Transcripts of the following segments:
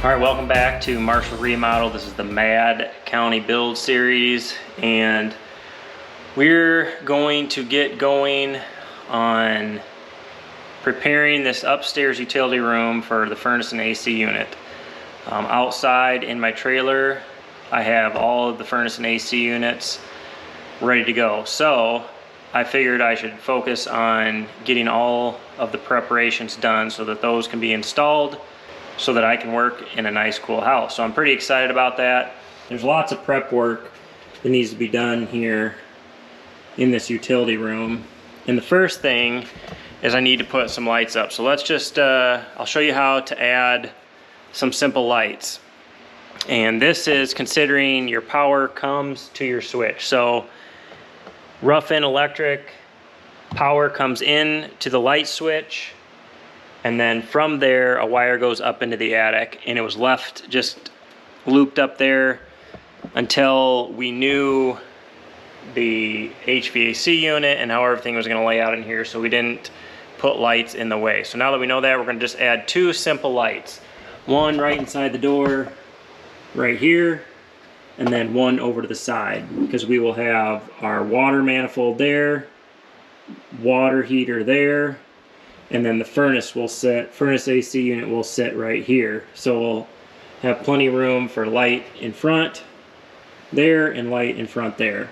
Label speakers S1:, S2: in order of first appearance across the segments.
S1: All right, welcome back to Marshall Remodel. This is the Mad County Build Series, and we're going to get going on preparing this upstairs utility room for the furnace and AC unit. Outside in my trailer, I have all of the furnace and AC units ready to go. So I figured I should focus on getting all of the preparations done so that those can be installed so that I can work in a nice cool house. So I'm pretty excited about that. There's lots of prep work that needs to be done here in this utility room. And the first thing is I need to put some lights up. So let's just, I'll show you how to add some simple lights. And this is considering your power comes to your switch. So rough-in electric, power comes in to the light switch, and then from there a wire goes up into the attic, and it was left just looped up there until we knew the HVAC unit and how everything was going to lay out in here, so we didn't put lights in the way. So now that we know that, we're going to just add two simple lights. One right inside the door right here, and then one over to the side, because we will have our water manifold there, water heater there, and then the furnace AC unit will sit right here. So we'll have plenty of room for light in front there and light in front there.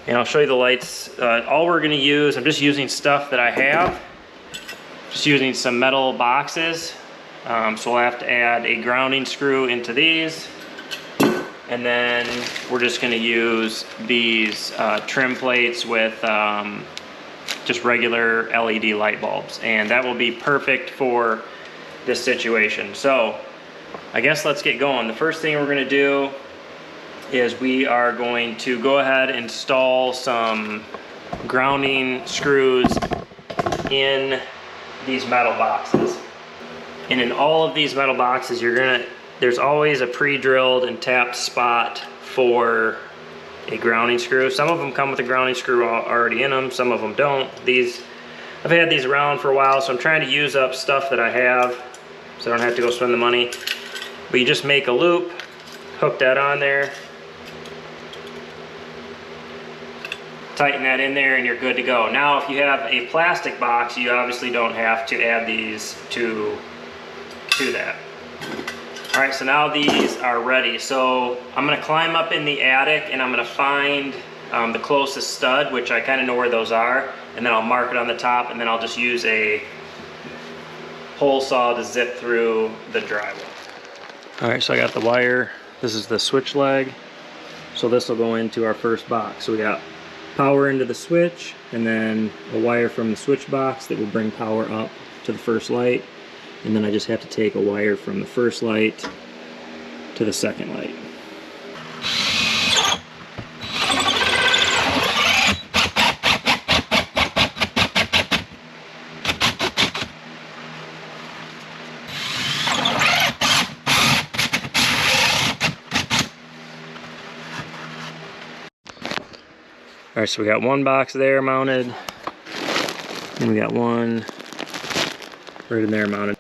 S1: And I'll show you the lights. All we're going to use, I'm just using stuff that I have, just using some metal boxes. So we'll have to add a grounding screw into these, and then we're just going to use these trim plates with just regular LED light bulbs, and that will be perfect for this situation. So I guess let's get going. The first thing we're going to do is we are going to go ahead and install some grounding screws in these metal boxes. And in all of these metal boxes, there's always a pre-drilled and tapped spot for a grounding screw. Some of them come with a grounding screw already in them, some of them don't. I've had these around for a while, so I'm trying to use up stuff that I have so I don't have to go spend the money. But you just make a loop, hook that on there, tighten that in there, and you're good to go. Now if you have a plastic box, you obviously don't have to add these to that. All right, so now these are ready. So I'm gonna climb up in the attic and I'm gonna find the closest stud, which I kind of know where those are, and then I'll mark it on the top, and then I'll just use a hole saw to zip through the drywall. All right, so I got the wire. This is the switch leg. So this will go into our first box. So we got power into the switch, and then a wire from the switch box that will bring power up to the first light. And then I just have to take a wire from the first light to the second light. All right, so we got one box there mounted, and we got one right in there mounted.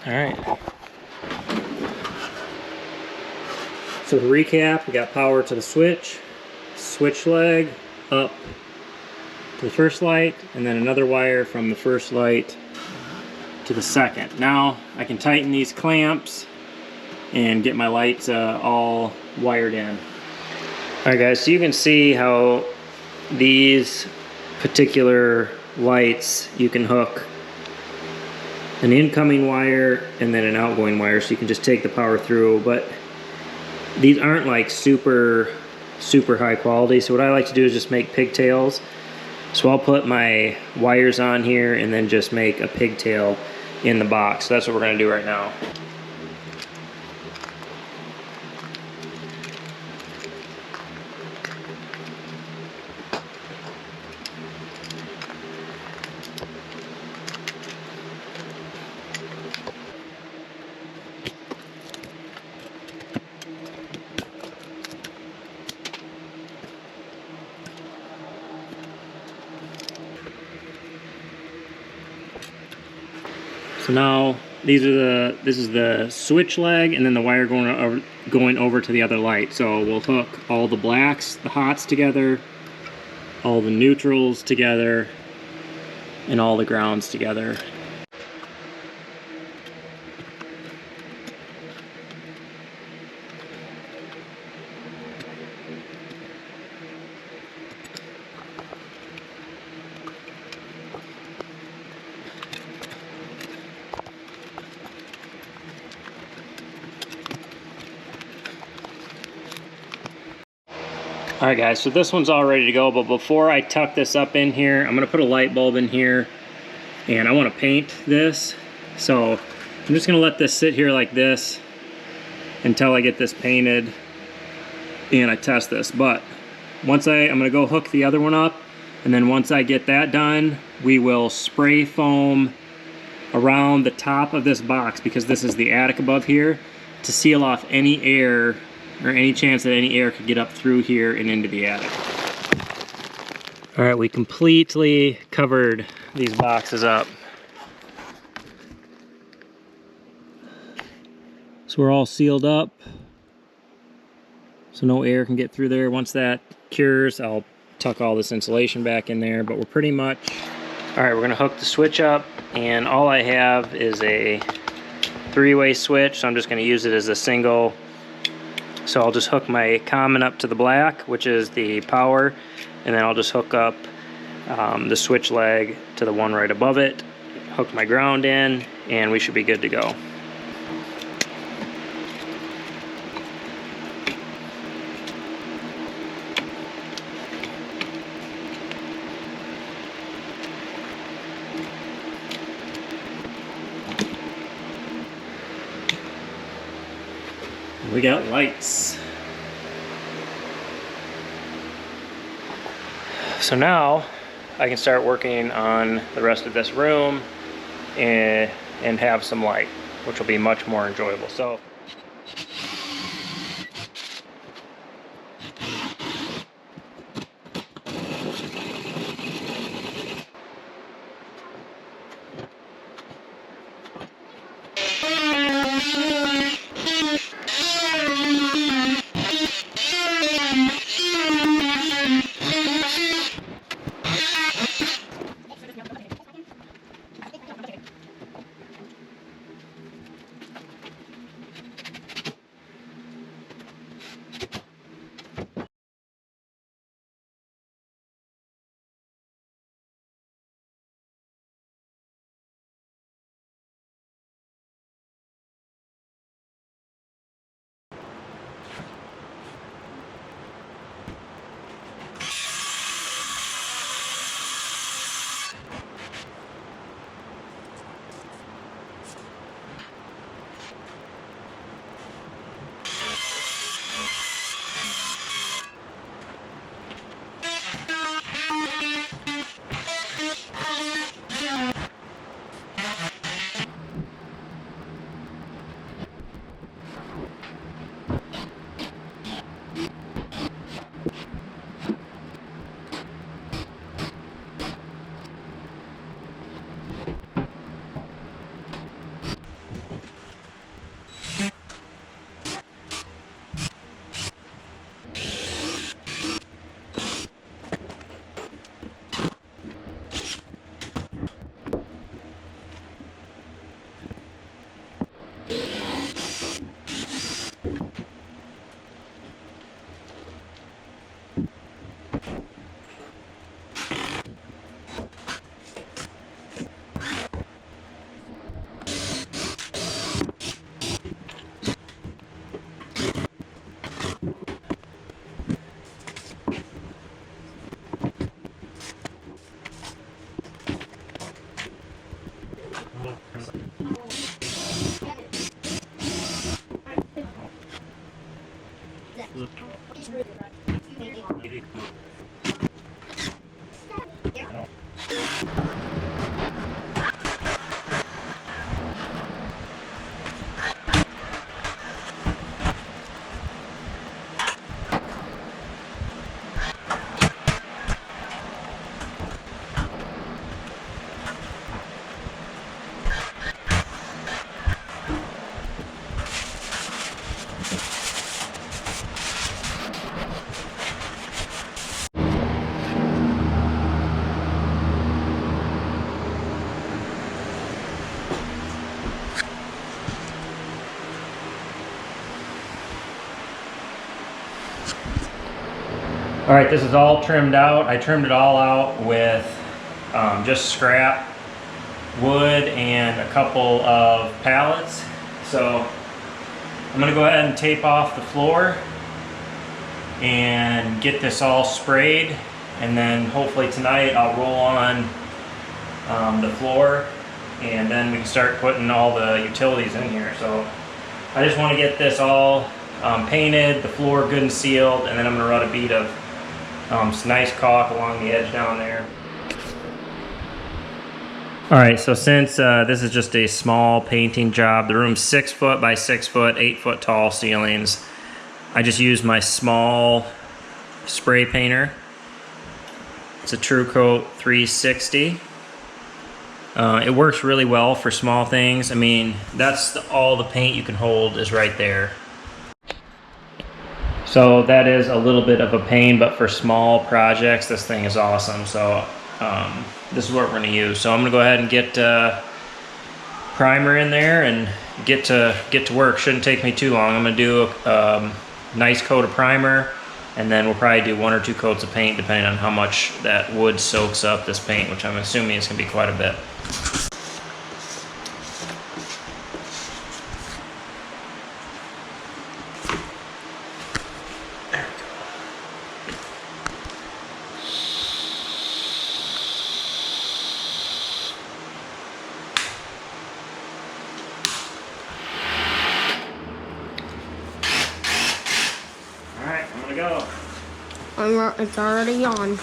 S1: All right. So to recap, we got power to the switch leg up to the first light, and then another wire from the first light to the second. Now I can tighten these clamps and get my lights all wired in. All right guys, so you can see how these particular lights, you can hook an incoming wire and then an outgoing wire, so you can just take the power through. But these aren't like super high quality, so what I like to do is just make pigtails. So I'll put my wires on here and then just make a pigtail in the box. So that's what we're gonna do right now. So now this is the switch leg, and then the wire going over to the other light. So we'll hook all the blacks, the hots together, all the neutrals together, and all the grounds together. Alright guys, so this one's all ready to go, but before I tuck this up in here, I'm going to put a light bulb in here, and I want to paint this. So I'm just going to let this sit here like this until I get this painted and I test this. But I'm going to go hook the other one up, and then once I get that done, we will spray foam around the top of this box, because this is the attic above here, to seal off any air or any chance that any air could get up through here and into the attic. All right, we completely covered these boxes up. So we're all sealed up, so no air can get through there. Once that cures, I'll tuck all this insulation back in there, but we're pretty much... All right, we're gonna hook the switch up, and all I have is a 3-way switch, so I'm just gonna use it as a single. So I'll just hook my common up to the black, which is the power, and then I'll just hook up the switch leg to the one right above it, hook my ground in, and we should be good to go. We got lights. So now I can start working on the rest of this room and have some light, which will be much more enjoyable. So All right, this is all trimmed out. I trimmed it all out with just scrap wood and a couple of pallets. So I'm gonna go ahead and tape off the floor and get this all sprayed, and then hopefully tonight I'll roll on the floor, and then we can start putting all the utilities in here. So I just want to get this all painted, the floor good and sealed, and then I'm going to run a bead of some nice caulk along the edge down there. Alright, so since this is just a small painting job, the room's 6 foot by 6 foot, 8 foot tall ceilings, I just used my small spray painter. It's a True Coat 360. It works really well for small things. I mean, that's all the paint you can hold is right there. So that is a little bit of a pain, but for small projects, this thing is awesome. So this is what we're going to use. So I'm going to go ahead and get primer in there and get to work. Shouldn't take me too long. I'm going to do a nice coat of primer, and then we'll probably do 1 or 2 coats of paint depending on how much that wood soaks up this paint, which I'm assuming is going to be quite a bit. Go.
S2: It's already on.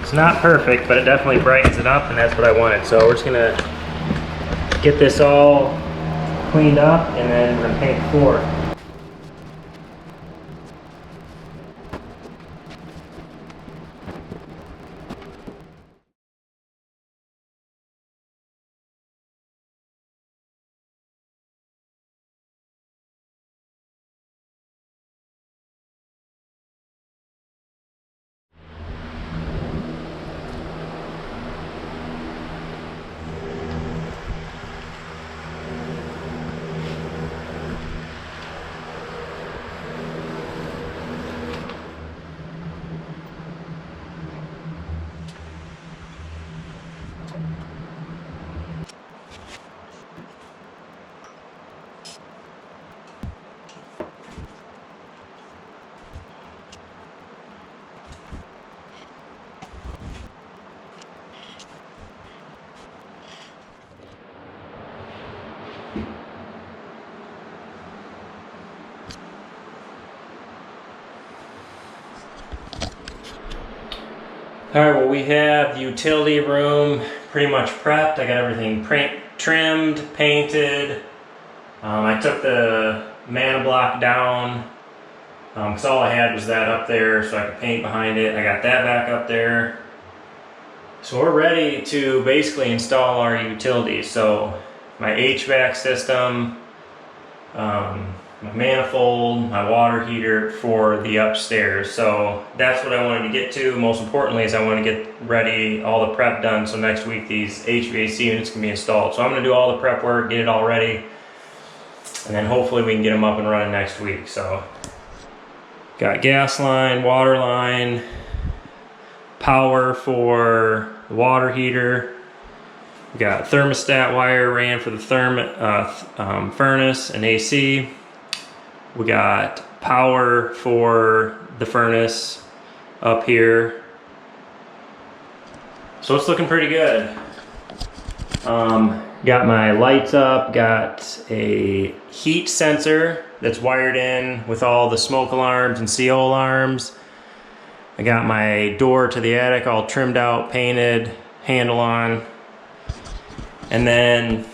S1: It's not perfect, but it definitely brightens it up, and that's what I wanted. So we're just gonna get this all cleaned up, and then we're gonna paint the floor. Alright, well we have the utility room pretty much prepped. I got everything trimmed, painted. I took the mana block down because all I had was that up there so I could paint behind it. I got that back up there. So we're ready to basically install our utilities. So my HVAC system, my manifold, my water heater for the upstairs. So that's what I wanted to get to. Most importantly is I want to get ready, all the prep done, so next week these HVAC units can be installed. So I'm going to do all the prep work, get it all ready, and then hopefully we can get them up and running next week. So got gas line, water line, power for the water heater. We got thermostat wire ran for the furnace and AC. We got power for the furnace up here. So it's looking pretty good. Got my lights up, got a heat sensor that's wired in with all the smoke alarms and CO alarms. I got my door to the attic all trimmed out, painted, handle on. And then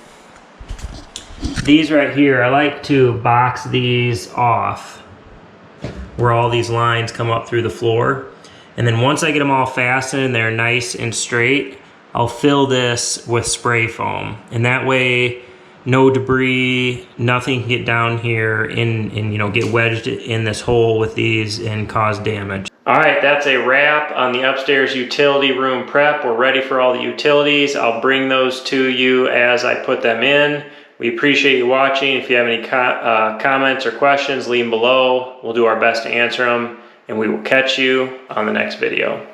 S1: these right here, I like to box these off where all these lines come up through the floor. And then once I get them all fastened and they're nice and straight, I'll fill this with spray foam. And that way, no debris, nothing can get down here and you know, get wedged in this hole with these and cause damage. All right, that's a wrap on the upstairs utility room prep. We're ready for all the utilities. I'll bring those to you as I put them in. We appreciate you watching. If you have any comments or questions, leave them below. We'll do our best to answer them, and we will catch you on the next video.